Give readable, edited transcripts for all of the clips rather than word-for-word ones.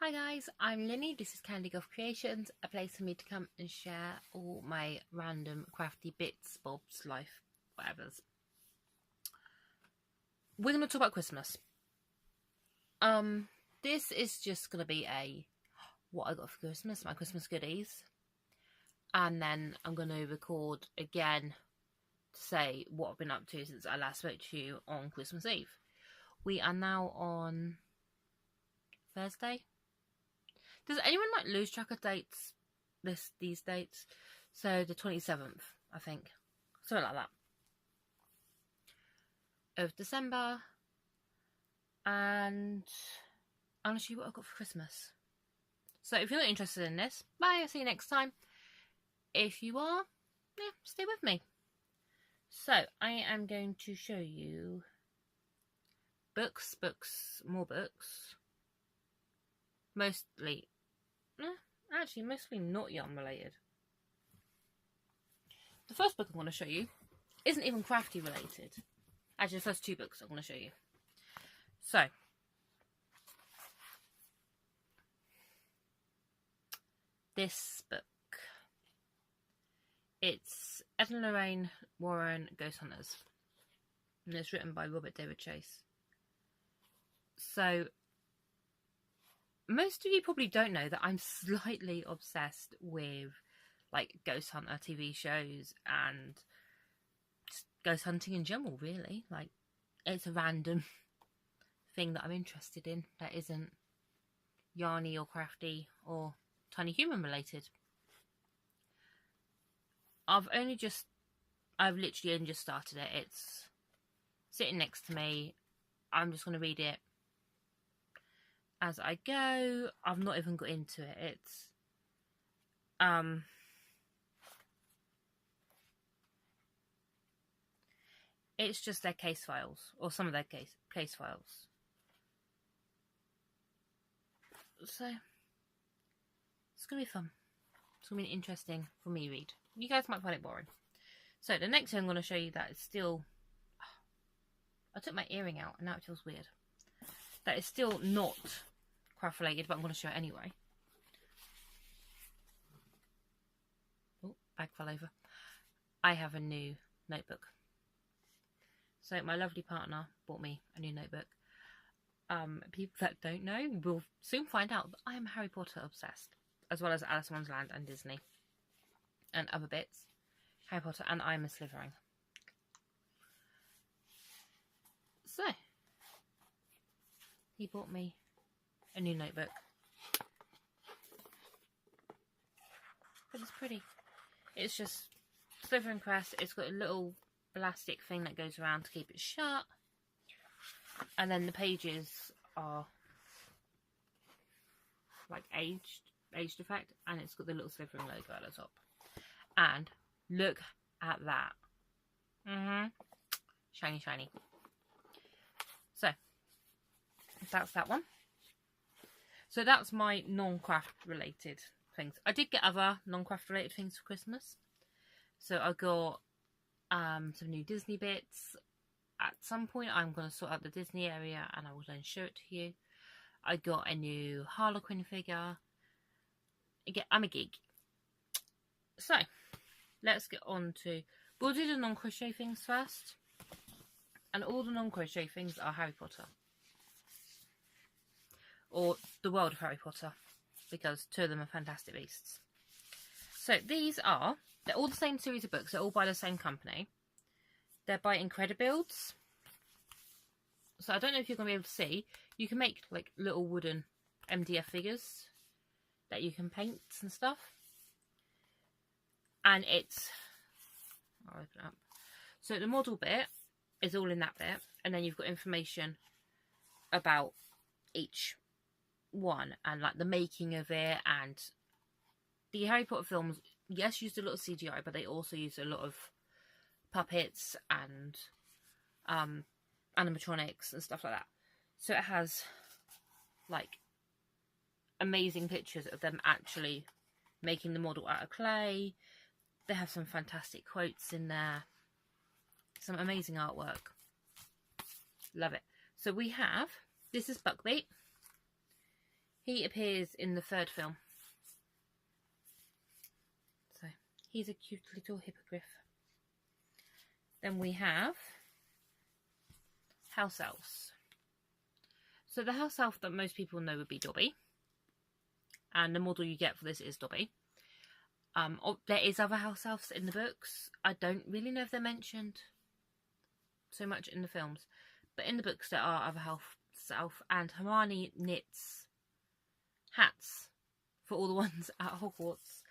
Hi guys, I'm Linny. This is Candy Golf Creations, a place for me to come and share all my random crafty bits, bobs, life, whatever's. We're going to talk about Christmas. This is just going to be what I got for Christmas, my Christmas goodies. And then I'm going to record again to say what I've been up to since I last spoke to you on Christmas Eve. We are now on Thursday. Does anyone lose track of dates? These dates? So the 27th, I think. Something like that. Of December. And I'm going to show you what I got for Christmas. So if you're not interested in this, bye, I'll see you next time. If you are, yeah, stay with me. So I am going to show you books, more books. Mostly not yarn related. The first book I'm going to show you isn't even crafty related. Actually, the first two books I'm going to show you. So, this book, it's Ed and Lorraine Warren Ghost Hunters, and it's written by Robert David Chase. So, most of you probably don't know that I'm slightly obsessed with ghost hunter TV shows and just ghost hunting in general, really. It's a random thing that I'm interested in that isn't yarny or crafty or tiny human related. I've literally only just started it. It's sitting next to me. I'm just going to read it as I go. I've not even got into it. It's just their case files, or some of their case files. So it's gonna be fun. It's gonna be interesting for me to read. You guys might find it boring. So the next thing I'm gonna show you that is still. I took my earring out and now it feels weird. That is still not craft related, but I'm going to show it anyway. Oh, bag fell over. I have a new notebook. So my lovely partner bought me a new notebook. People that don't know will soon find out that I am Harry Potter obsessed, as well as Alice in Wonderland and Disney and other bits. Harry Potter, and I'm a Slytherin. So he bought me a new notebook. But it's pretty. It's just Slytherin crest. It's got a little elastic thing that goes around to keep it shut. And then the pages are aged effect. And it's got the little Slytherin logo at the top. And look at that. Shiny, shiny. So that's that one. So that's my non-craft related things. I did get other non-craft related things for Christmas. So I got some new Disney bits. At some point I'm going to sort out the Disney area and I will then show it to you. I got a new Harlequin figure. Again, I'm a geek. So let's get on to... We'll do the non-crochet things first. And all the non-crochet things are Harry Potter. Or the world of Harry Potter. Because two of them are Fantastic Beasts. So they're all the same series of books. They're all by the same company. They're by Incredibuilds. So I don't know if you're going to be able to see. You can make little wooden MDF figures that you can paint and stuff. And I'll open it up. So the model bit is all in that bit, and then you've got information about each one and the making of it. And the Harry Potter films, yes, used a lot of CGI, but they also used a lot of puppets and animatronics and stuff like that. So it has amazing pictures of them actually making the model out of clay. They have some fantastic quotes in there. Some amazing artwork. Love it. So we have, this is Buckwheat. He appears in the 3rd film. So, he's a cute little hippogriff. Then we have house elves. So the house elf that most people know would be Dobby. And the model you get for this is Dobby. There is other house elves in the books. I don't really know if they're mentioned so much in the films. But in the books there are other house elf, and Hermione knits hats for all the ones at Hogwarts.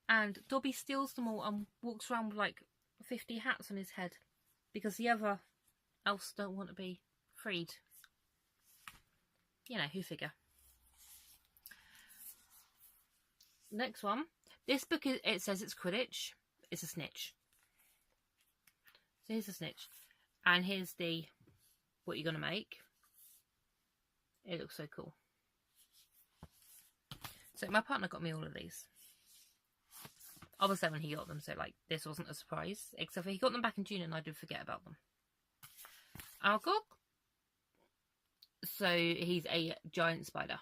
And Dobby steals them all and walks around with like 50 hats on his head. Because the other elves don't want to be freed. You know, who figure. Next one. This book, it says it's Quidditch. It's a snitch. So here's a snitch. And here's what you're going to make. It looks so cool. So my partner got me all of these. I was 7 when he got them, so like this wasn't a surprise. Except for he got them back in June and I did forget about them. Algog. So he's a giant spider.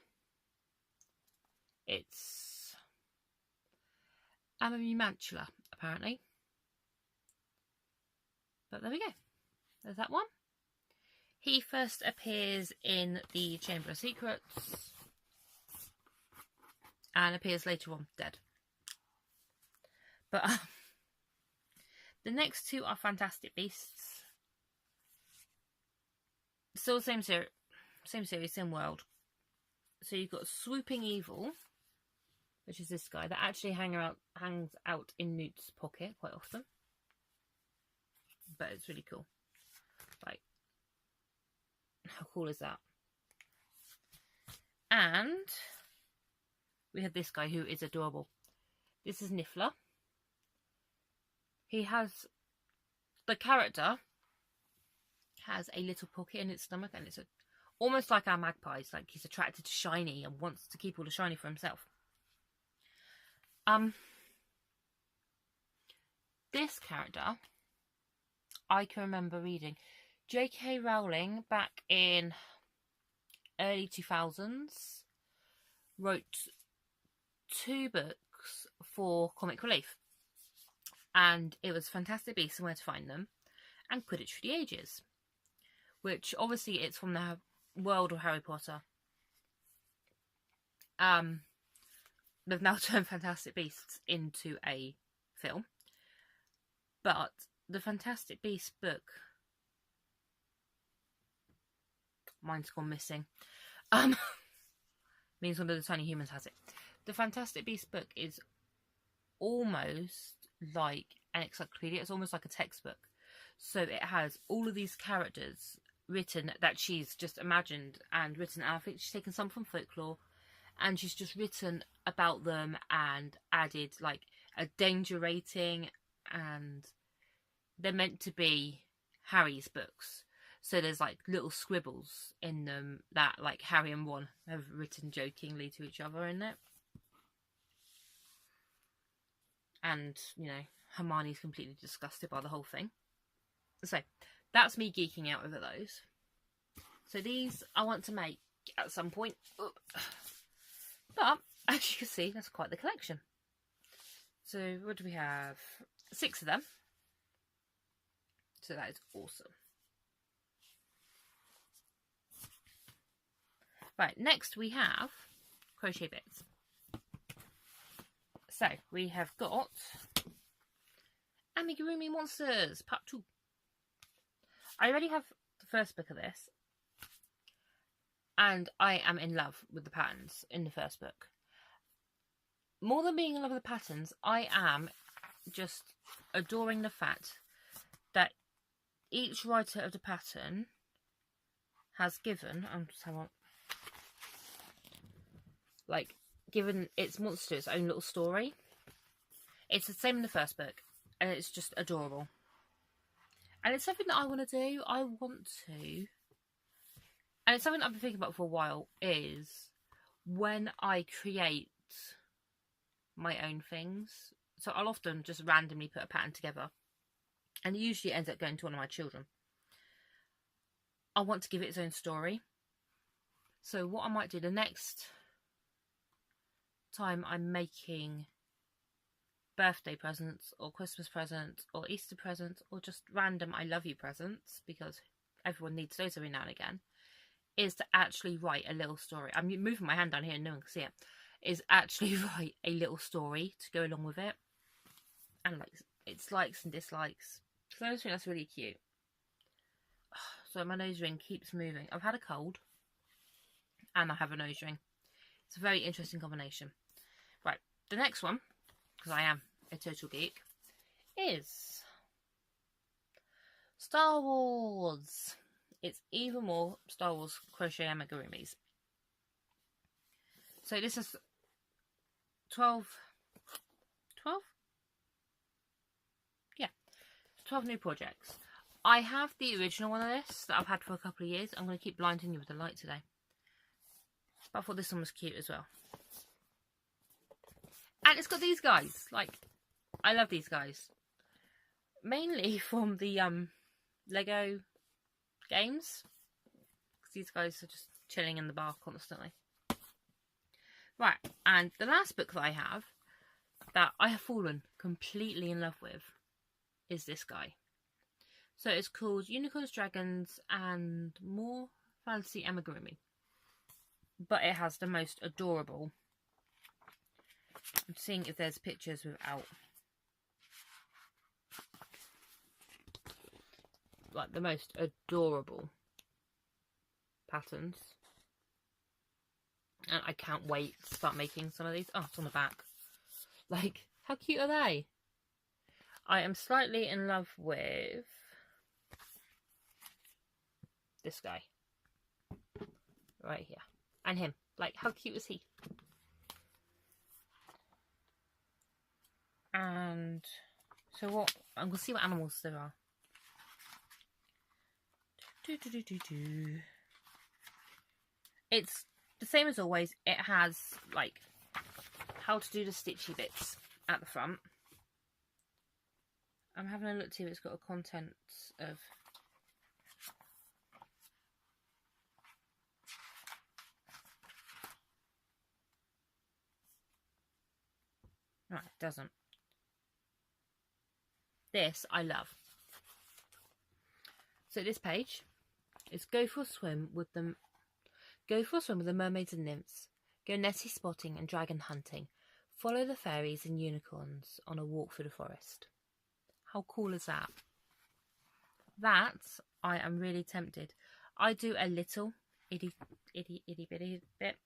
It's Amamantula, apparently. But there we go. There's that one. He first appears in the Chamber of Secrets. And appears later on dead. But the next two are Fantastic Beasts. Still same series, same world. So you've got Swooping Evil, which is this guy that actually hangs out in Newt's pocket quite often. But it's really cool. Like, how cool is that? And we have this guy who is adorable. This is Niffler. The character has a little pocket in its stomach, and it's almost like our magpies. Like, he's attracted to shiny and wants to keep all the shiny for himself. This character, I can remember reading. J.K. Rowling, back in early 2000s, wrote 2 books for Comic Relief. And it was Fantastic Beasts and Where to Find Them, and Quidditch for the Ages. Which, obviously, it's from the world of Harry Potter. They've now turned Fantastic Beasts into a film. But the Fantastic Beasts book... Mine's gone missing. Means one of the tiny humans has it. The Fantastic Beasts book is almost like an encyclopedia. It's almost like a textbook. So it has all of these characters written that she's just imagined and written. I think she's taken some from folklore, and she's just written about them and added like a danger rating, and they're meant to be Harry's books. So there's like little scribbles in them that like Harry and Ron have written jokingly to each other in it. And, you know, Hermione's completely disgusted by the whole thing. So, that's me geeking out over those. So these I want to make at some point. But, as you can see, that's quite the collection. So, what do we have? 6 of them. So that is awesome. Right, next we have crochet bits. So, we have got Amigurumi Monsters, Part 2. I already have the first book of this, and I am in love with the patterns in the first book. More than being in love with the patterns, I am just adoring the fact that each writer of the pattern has given, given its monster its own little story. It's the same in the first book, and it's just adorable. And it's something that I want to do. And it's something I've been thinking about for a while, is when I create my own things. So I'll often just randomly put a pattern together, and it usually ends up going to one of my children. I want to give it its own story. So what I might do, the next time I'm making birthday presents or Christmas presents or Easter presents or just random I love you presents, because everyone needs those every now and again, is to actually write a little story. I'm moving my hand down here and no one can see it. Is actually write a little story to go along with it. And like it's likes and dislikes. So I just think that's really cute. So my nose ring keeps moving. I've had a cold and I have a nose ring. It's a very interesting combination. Right, the next one, because I am a total geek, is Star Wars. It's even more Star Wars crochet amigurumis. So this is 12? Yeah, 12 new projects. I have the original one of this that I've had for a couple of years. I'm going to keep blinding you with the light today. But I thought this one was cute as well. And it's got these guys. Like, I love these guys. Mainly from the Lego games. Because these guys are just chilling in the bar constantly. Right, and the last book that I have fallen completely in love with is this guy. So it's called Unicorns, Dragons and More Fantasy Amigurumi. But it has the most adorable. I'm seeing if there's pictures without. Like the most adorable patterns. And I can't wait to start making some of these. Oh, it's on the back. Like, how cute are they? I am slightly in love with this guy. Right here. And him. Like, how cute is he? And so what? I'm going to see what animals there are. It's the same as always. It has, like, how to do the stitchy bits at the front. I'm having a look to see if it's got a contents of... No, it doesn't. This I love. So this page is go for a swim with the mermaids and nymphs. Go netty spotting and dragon hunting. Follow the fairies and unicorns on a walk through the forest. How cool is that? That I am really tempted. I do a little itty bitty bit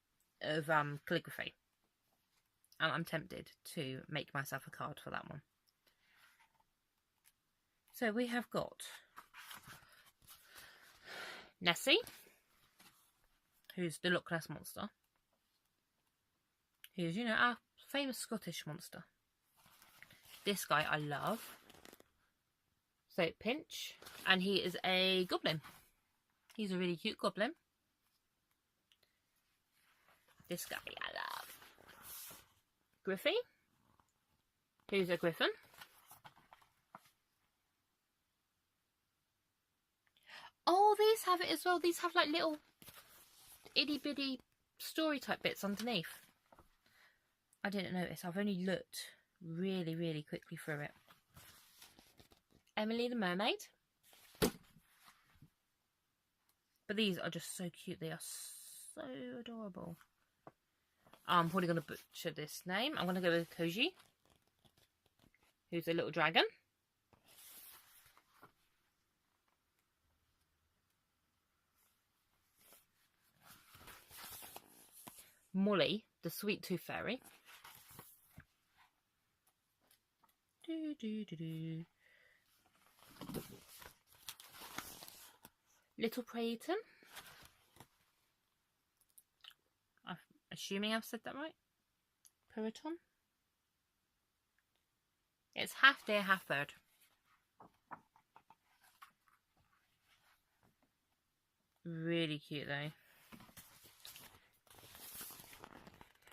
of calligraphy. And I'm tempted to make myself a card for that one. So we have got Nessie, who's the Loch Ness Monster, who's, you know, our famous Scottish monster. This guy I love. So Pinch, and he is a goblin. He's a really cute goblin. This guy I love. Griffey, who's a griffin. Oh, these have it as well. These have like little itty bitty story type bits underneath. I didn't notice. I've only looked really, really quickly through it. Emily the Mermaid. But these are just so cute. They are so adorable. I'm probably going to butcher this name. I'm going to go with Koji, who's a little dragon. Molly, the sweet tooth fairy. Little Prayton. I'm assuming I've said that right. Puriton. It's half deer, half bird. Really cute though.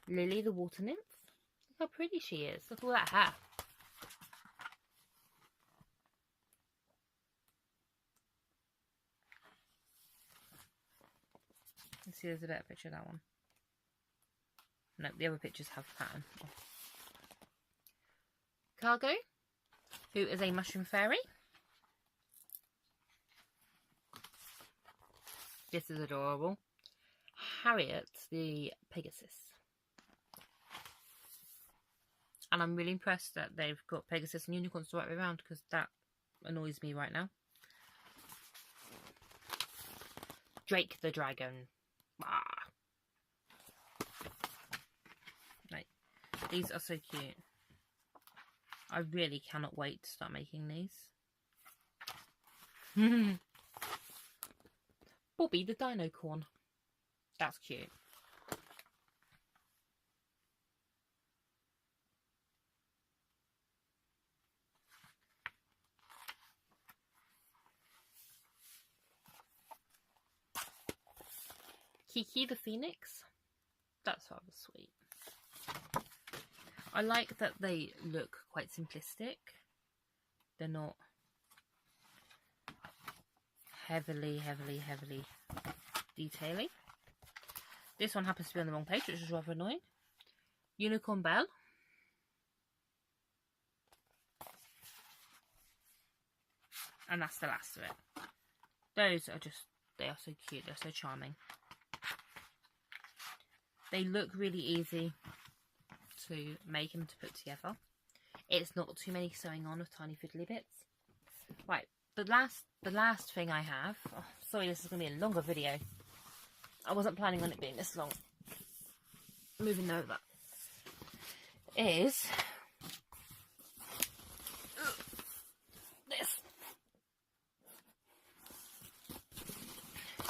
Lily the water nymph. Look how pretty she is. Look at all that hair. Let's see, there's a better picture of that one. No, the other pictures have pattern. Cargo, who is a mushroom fairy. This is adorable. Harriet, the Pegasus. And I'm really impressed that they've got Pegasus and unicorns the right way around, because that annoys me right now. Drake the dragon. Ah. Right. These are so cute. I really cannot wait to start making these. Bobby the dino corn. That's cute. Kiki the Phoenix. That's rather sweet. I like that they look quite simplistic. They're not heavily detailing. This one happens to be on the wrong page, which is rather annoying. Unicorn Bell. And that's the last of it. Those are just, they are so cute. They're so charming. They look really easy to make and to put together. It's not too many sewing on of tiny fiddly bits. Right, the last thing I have, oh, sorry, this is going to be a longer video. I wasn't planning on it being this long. Moving over. Is this.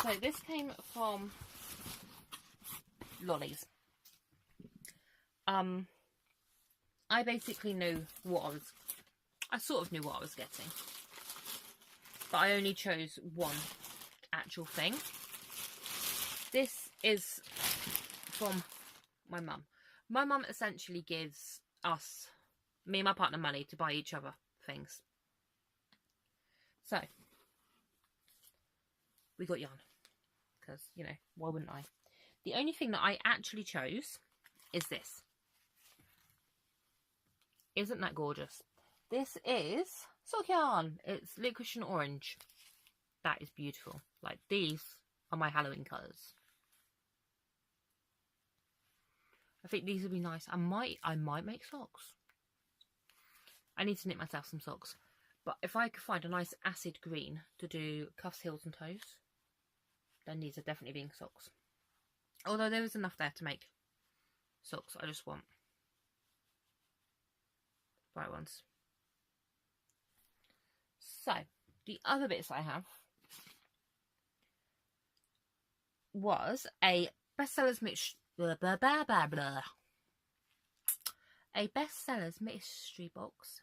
So this came from Lollies. I basically knew what I sort of knew what I was getting, but I only chose one actual thing. This is from my mum. My mum essentially gives us, me and my partner, money to buy each other things. So we got yarn because, you know, why wouldn't I? The only thing that I actually chose is this. Isn't that gorgeous? This is silk yarn. It's licorice and orange. That is beautiful. Like, these are my Halloween colours. I think these would be nice. I might make socks. I need to knit myself some socks. But if I could find a nice acid green to do cuffs, heels and toes, then these are definitely being socks. Although there is enough there to make socks. I just want bright ones. So, the other bits I have was a bestsellers mystery box,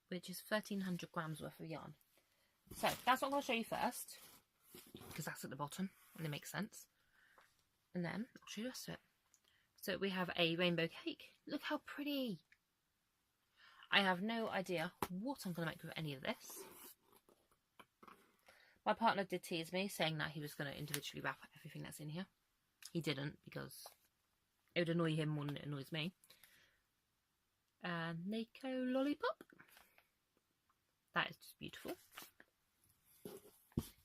which is 1,300 grams worth of yarn. So that's what I'm going to show you first, because that's at the bottom and it makes sense. And then I'll show you the rest of it. So we have a rainbow cake. Look how pretty. I have no idea what I'm going to make with any of this. My partner did tease me, saying that he was going to individually wrap everything that's in here. He didn't, because it would annoy him more than it annoys me. And Neko Lollipop. That is just beautiful.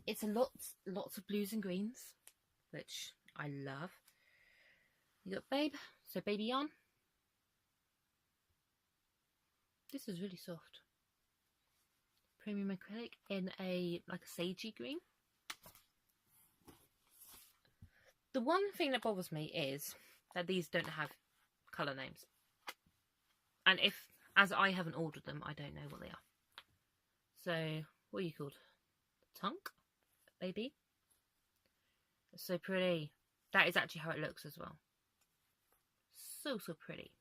It's a lots of blues and greens, which I love. You got Babe, so baby yarn. This is really soft. Premium acrylic in a like a sagey green. The one thing that bothers me is that these don't have colour names. And if, as I haven't ordered them, I don't know what they are. So, what are you called? Tunk? Baby? It's so pretty. That is actually how it looks as well. So pretty.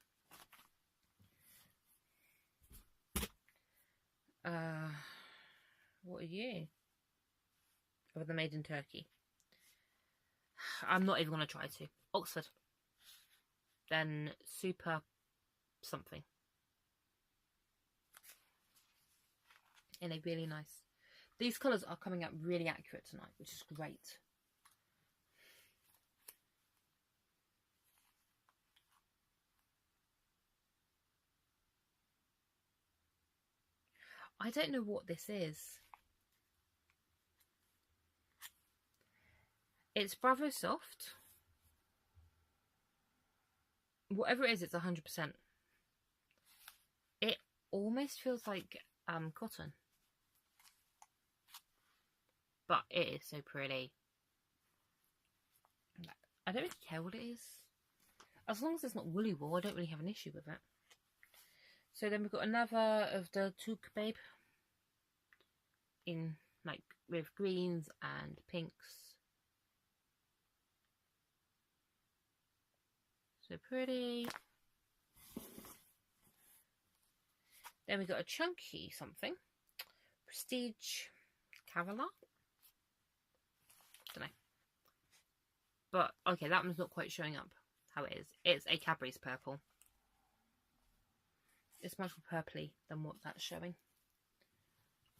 What are you? Oh, they're made in Turkey. I'm not even going to try to. Oxford. Then super something. And they're really nice. These colours are coming out really accurate tonight, which is great. I don't know what this is. It's Bravo Soft. Whatever it is, it's 100%. It almost feels like cotton. But it is so pretty. I don't really care what it is. As long as it's not woolly wool, I don't really have an issue with it. So then we've got another of the Toque Babe. In like with greens and pinks. So pretty. Then we got a chunky something. Prestige Cavalier. Don't know. But okay, that one's not quite showing up how it is. It's a Cadbury's purple. It's much more purpley than what that's showing.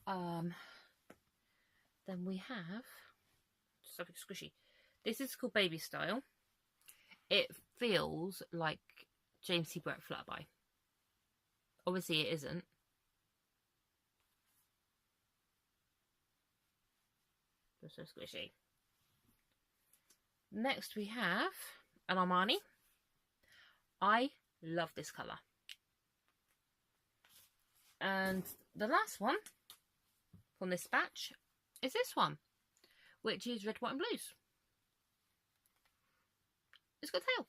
Then we have something squishy. This is called Baby Style. It feels like James T. Brett Flutterby. Obviously it isn't. It's so squishy. Next we have an Armani. I love this colour. And the last one from this batch is this one, which is Red, White and Blues. It's got a tail.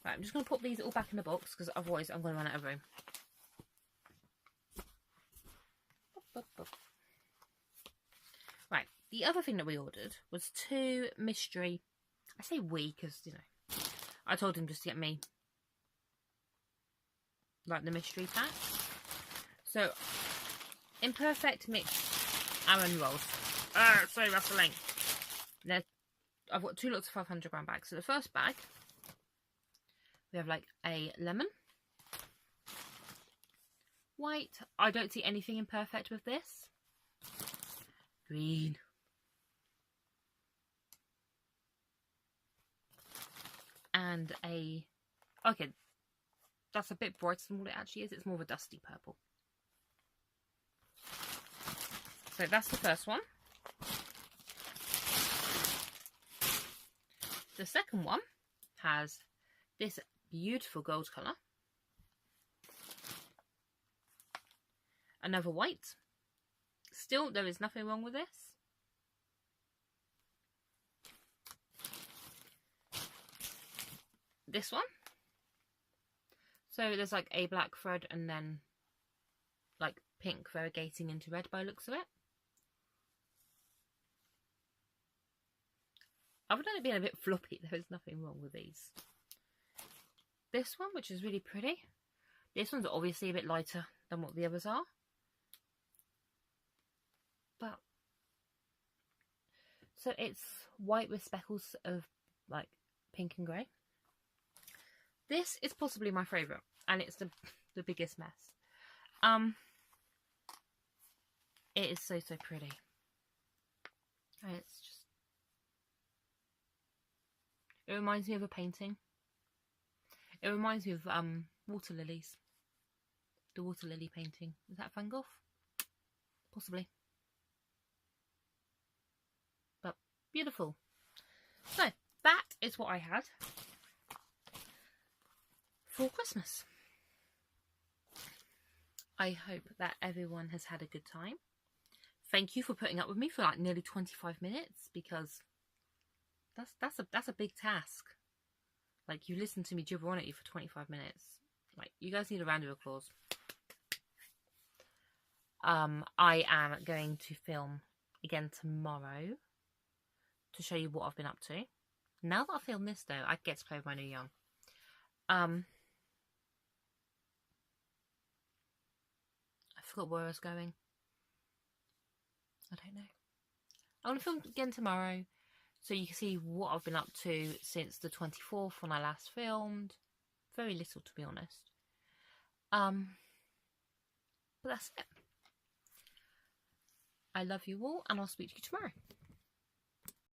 Right, I'm just going to put these all back in the box because otherwise I'm going to run out of room. Right, the other thing that we ordered was 2 mystery. I say we because, you know, I told him just to get me like the mystery pack. So, Imperfect Mixed Almond Rolls. Sorry, rustling. I've got 2 lots of 500g bags. So the first bag, we have like a lemon. White. I don't see anything imperfect with this. Green. And a... Okay. That's a bit brighter than what it actually is. It's more of a dusty purple. So that's the first one. The second one has this beautiful gold colour. Another white. Still, there is nothing wrong with this. This one. So there's like a black thread and then like pink variegating into red by the looks of it. Other than it being a bit floppy, there is nothing wrong with these. This one, which is really pretty. This one's obviously a bit lighter than what the others are. But, so it's white with speckles of like pink and grey. This is possibly my favourite, and it's the biggest mess. It is so pretty. And it's just... It reminds me of a painting. It reminds me of water lilies. The water lily painting. Is that Van Gogh? Possibly. But beautiful. So, that is what I had for Christmas. I hope that everyone has had a good time. Thank you for putting up with me for like nearly 25 minutes because that's a big task. Like, you listened to me gibber on at you for 25 minutes. Like, you guys need a round of applause. I am going to film again tomorrow to show you what I've been up to. Now that I filmed this though, I get to play with my new young. I forgot where I was going. I don't know. I'm going to film again tomorrow so you can see what I've been up to since the 24th when I last filmed. Very little, to be honest. But that's it. I love you all and I'll speak to you tomorrow.